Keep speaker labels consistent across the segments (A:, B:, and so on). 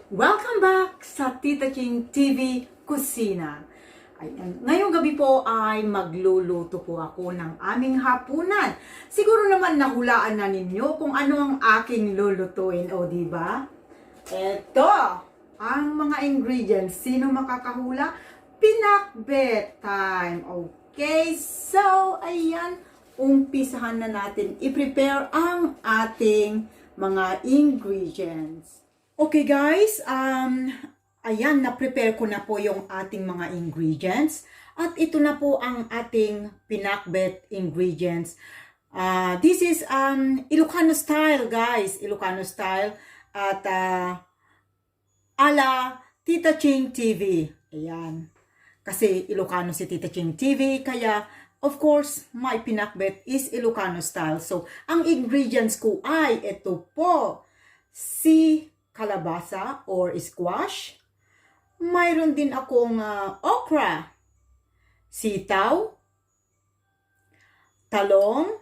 A: Welcome back sa Tita Ching TV Kusina. Ayan. Ngayong gabi po ay magluluto po ako ng aming hapunan. Siguro naman nahulaan na ninyo kung ano ang aking lulutuin, o di ba? Ito ang mga ingredients. Sino makakahula? Pinakbet time. Okay, so ayan, umpisahan na natin i-prepare ang ating mga ingredients. Okay guys, ayan, na-prepare ko na po yung ating mga ingredients. At ito na po ang ating pinakbet ingredients. This is Ilokano Style guys, Ilokano Style. At ala Tita Ching TV. Ayan. Kasi Ilocano si Tita Ching TV, kaya of course, my pinakbet is Ilocano Style. So, ang ingredients ko ay ito po. Si kalabasa or squash. Mayroon din akong okra, sitaw, talong.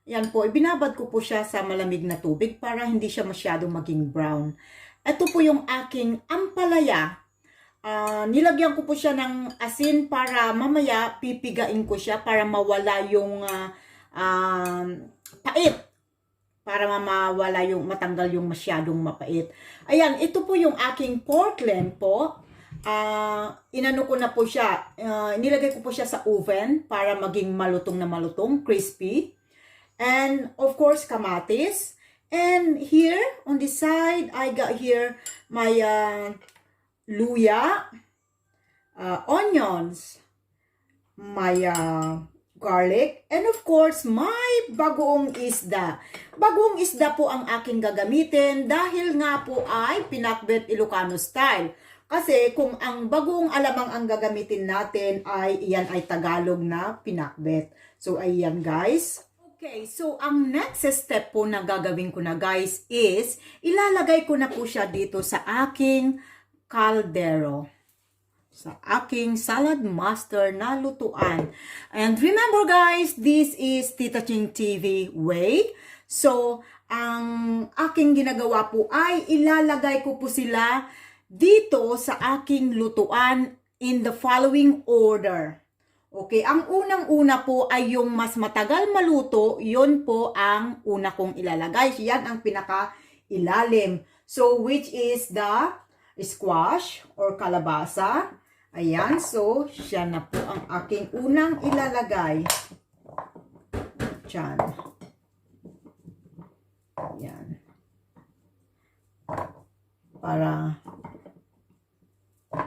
A: Yan po, ibinabad ko po siya sa malamig na tubig para hindi siya masyadong maging brown. Ito po yung aking ampalaya. Nilagyan ko po siya ng asin para mamaya pipigain ko siya para mawala yung pait. Para mawala yung, matanggal yung masyadong mapait. Ayan, ito po yung aking pork lamb po. Inano ko na po siya, nilagay ko po siya sa oven para maging malutong na malutong, crispy. And of course, kamatis. And here, on the side, I got here my luya, onions, my garlic, and of course, my bagoong isda. Bagoong isda po ang aking gagamitin dahil nga po ay pinakbet Ilocano Style. Kasi kung ang bagoong alamang ang gagamitin natin ay iyan ay Tagalog na pinakbet. So, ayan guys. Okay, so ang next step po na gagawin ko na guys is ilalagay ko na po siya dito sa aking kaldero. Sa aking salad master na lutuan. And remember guys, this is Tita Ching TV way. So, ang aking ginagawa po ay ilalagay ko po sila dito sa aking lutuan in the following order. Okay, ang unang-una po ay yung mas matagal maluto, yon po ang una kong ilalagay. Yan ang pinaka-ilalim. So, which is the squash or kalabasa. Ayan, so, siya na po ang aking unang ilalagay. Diyan. Ayan. Para,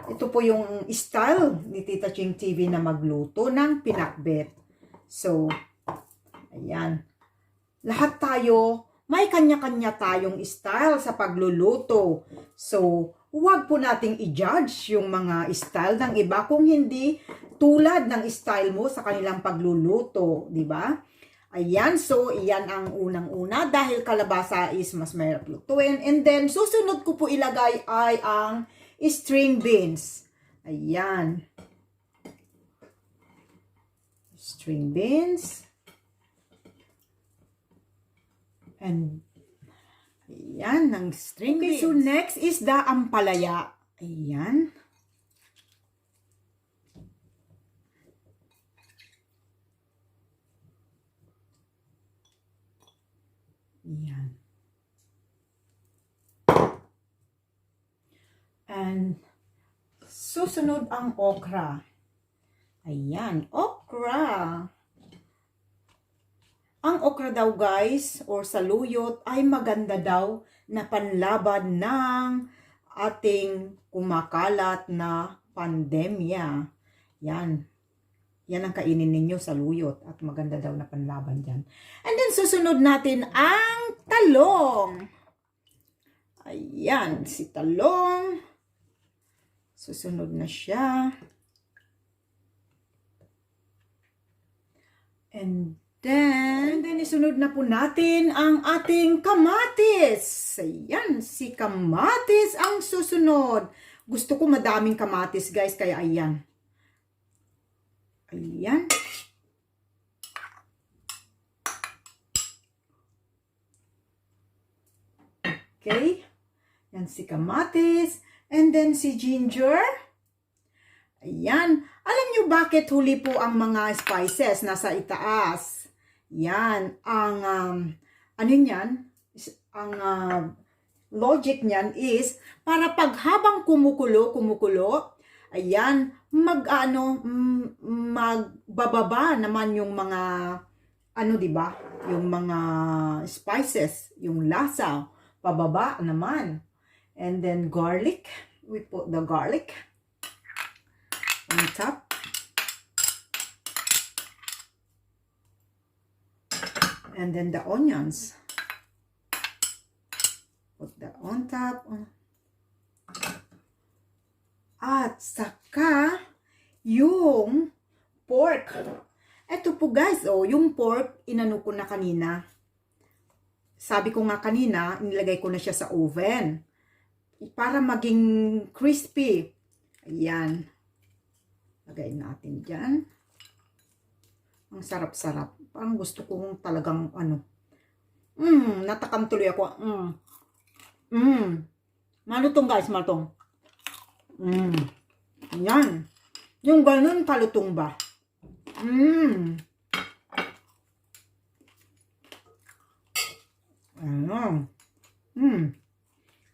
A: ito po yung style ni Tita Ching TV na magluto ng pinakbet. So, ayan. Lahat tayo, may kanya-kanya tayong style sa pagluluto. So, huwag po nating i-judge yung mga style ng iba kung hindi tulad ng style mo sa kanilang pagluluto, di ba? Ayan, so iyan ang unang-una dahil kalabasa is mas mahirap lutuin. And then, susunod ko po ilagay ay ang string beans. Ayan. String beans. And ayan, ng string beans. So next is the ampalaya. Ayan. Ayan. And susunod ang okra. Ayan, okra. Ang okra daw guys, or saluyot, ay maganda daw na panlaban ng ating kumakalat na pandemya. Yan. Yan ang kainin ninyo, saluyot. At maganda daw na panlaban dyan. And then susunod natin ang talong. Ayan, si talong. Susunod na siya. And then isunod na po natin ang ating kamatis. Ayan, si kamatis ang susunod. Gusto ko madaming kamatis, guys, kaya ayan. Ayan. Okay. Yan si kamatis. And then si ginger. Ayan. Alam nyo bakit huli po ang mga spices nasa itaas? Yan. Ang, ano yan? Ang logic niyan is, para pag habang kumukulo, ayan, magbababa naman yung mga, di ba? Yung mga spices, yung lasa, pababa naman. And then garlic, we put the garlic on top. And then the onions. Put that on top. At saka yung pork. Eto po guys, yung pork, inano ko na kanina. Sabi ko nga kanina, nilagay ko na siya sa oven. Para maging crispy. Ayan. Lagay natin dyan. Ang sarap-sarap. Parang gusto kong talagang natakam tuloy ako. Malutong guys, malutong. Yan. Yung ganun kalutong ba?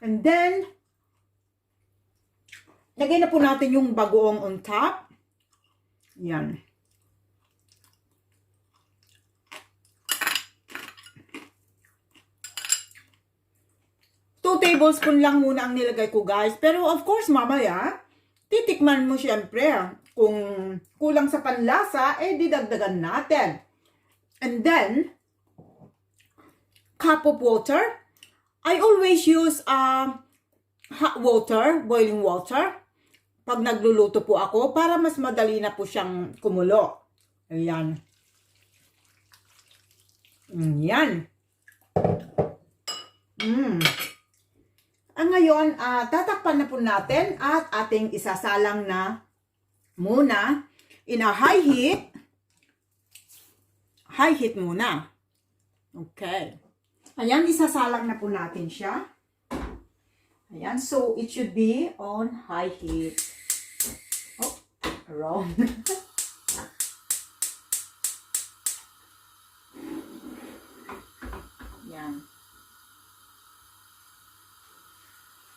A: And then, lagay na po natin yung bagoong on top. Yan. Tablespoon lang muna ang nilagay ko guys. Pero of course mamaya, titikman mo syempre. Kung kulang sa panlasa, didagdagan natin. And then, cup of water. I always use hot water, boiling water. Pag nagluluto po ako, para mas madali na po siyang kumulo. Ayan. Yan. Ngayon, tatakpan na po natin at ating isasalang na muna in a high heat. High heat muna. Okay. Ayan, isasalang na po natin siya. Ayan, so it should be on high heat. Oh, wrong. Yan.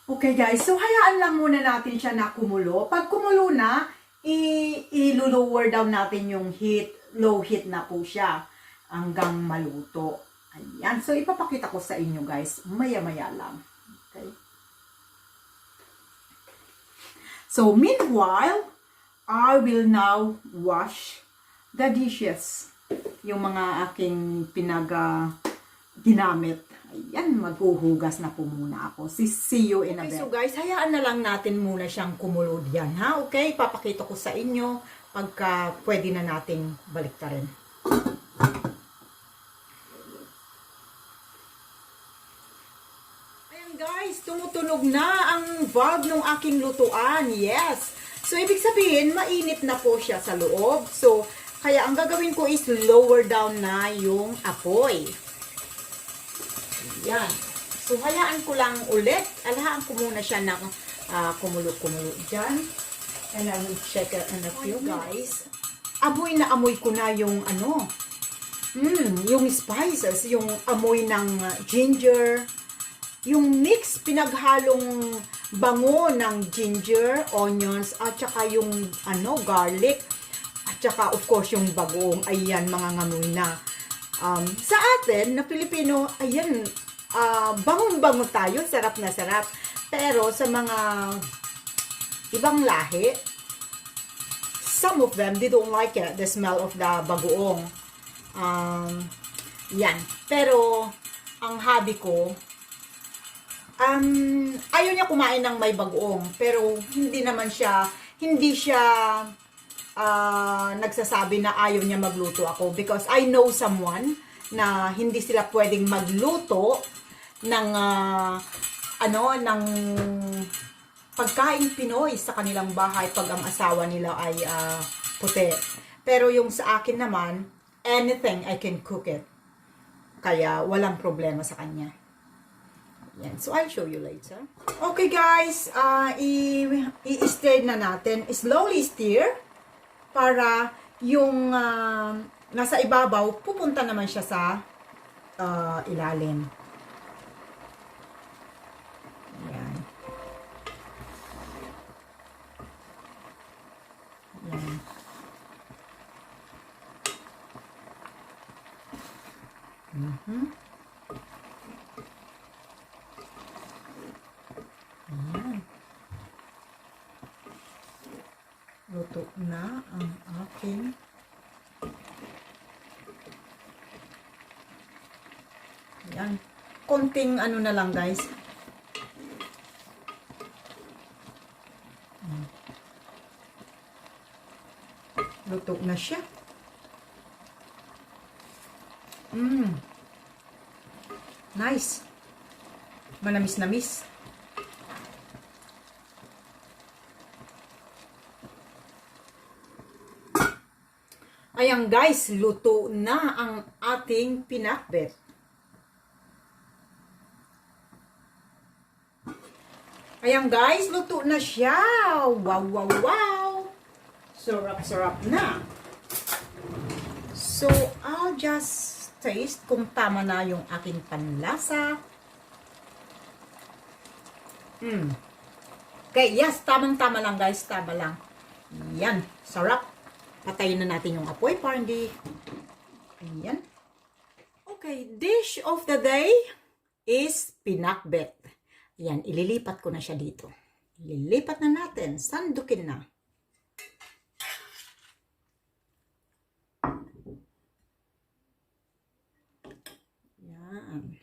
A: Okay guys, so hayaan lang muna natin siya na kumulo. Pag kumulo na, i-lower down natin yung heat. Low heat na po siya hanggang maluto. Ayan, so ipapakita ko sa inyo guys, maya-maya lang. Okay. So meanwhile, I will now wash the dishes. Yung mga aking ginamit. Ayan, maghuhugas na po muna ako. See you in a bit. So guys, hayaan na lang natin muna siyang kumulo diyan, ha? Okay, papakita ko sa inyo pagka pwede na nating baliktarin. Ayan guys, tumutunog na ang valve ng aking lutuan. Yes! So, ibig sabihin, mainit na po siya sa loob. So, kaya ang gagawin ko is lower down na yung apoy. Yan. So, hayaan ko lang ulit. Alahaan ko muna siya ng kumulo-kumulo dyan. And I will check it in a few guys. Amoy na amoy ko na yung yung spices, yung amoy ng ginger, yung mix, pinaghalong bango ng ginger, onions, at saka yung garlic, at saka of course yung bagoong. Ayan, mga ngamoy na. Sa atin, na Filipino, ayan, bangon-bango tayo, sarap na sarap. Pero sa mga ibang lahi, some of them, they don't like it, the smell of the bagoong. Yan. Pero, ang hobby ko, ayaw niya kumain ng may bagoong. Pero, hindi siya nagsasabi na ayaw niya magluto ako. Because I know someone na hindi sila pwedeng magluto ng ng pagkain Pinoy sa kanilang bahay pag ang asawa nila ay puti. Pero yung sa akin naman, anything I can cook it. Kaya walang problema sa kanya. Yan. So, I'll show you later. Okay, guys. I-stir na natin. Slowly stir. Para yung nasa ibabaw, pupunta naman siya sa ilalim. Yan. Yan. Ayan. Luto na ang aking ayan. Konting ano na lang, guys. Luto na siya. Nice. Manamis-namis. Ayan, guys, luto na ang ating pinakbet. Ayan, guys, luto na siya. Wow, wow, wow. Sarap-sarap na. So, I'll just taste kung tama na yung aking panlasa. Okay, yes, tamang-tama lang, guys. Tama lang. Yan, sarap. Patayin na natin yung apoy para hindi. Ayan. Okay, dish of the day is pinakbet. Ayan, ililipat ko na siya dito. Ililipat na natin. Sandukin na. Ayan.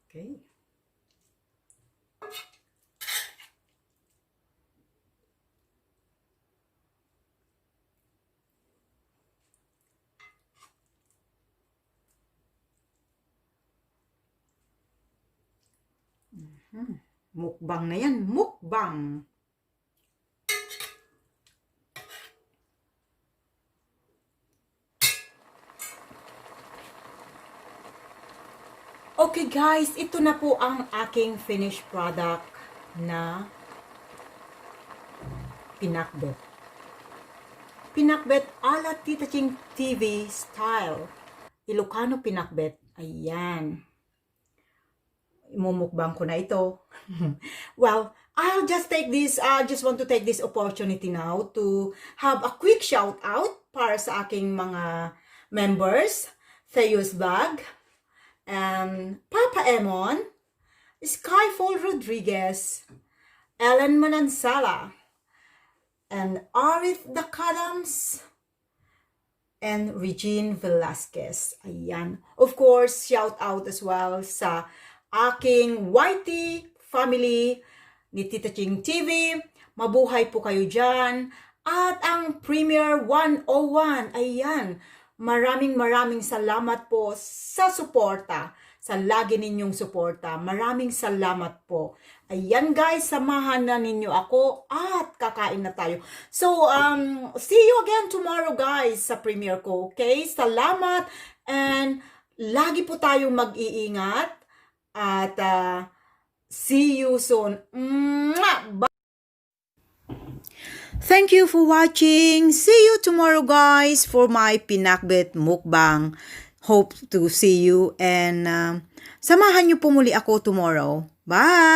A: Okay. Mukbang na yan. Mukbang. Okay guys, ito na po ang aking finished product na pinakbet. Pinakbet ala Tita Ching TV style. Ilokano pinakbet. Ayan. Imumukbang ko na ito. Well, I'll just take this, just want to take this opportunity now to have a quick shout out para sa aking mga members. Theus Bag, Papa Emon, Skyfall Rodriguez, Ellen Manansala, and Arith Dakadams, and Regine Velasquez. Ayan. Of course, shout out as well sa aking YT family ni Tita Ching TV. Mabuhay po kayo dyan. At ang Premier 101. Ayan. Maraming salamat po sa suporta. Sa lagi ninyong suporta. Maraming salamat po. Ayan guys, samahan na ninyo ako at kakain na tayo. So, see you again tomorrow guys sa premiere ko. Okay? Salamat and lagi po tayong mag-iingat at see you soon. Bye! Thank you for watching. See you tomorrow guys for my pinakbet mukbang. Hope to see you and samahan niyo po muli ako tomorrow. Bye!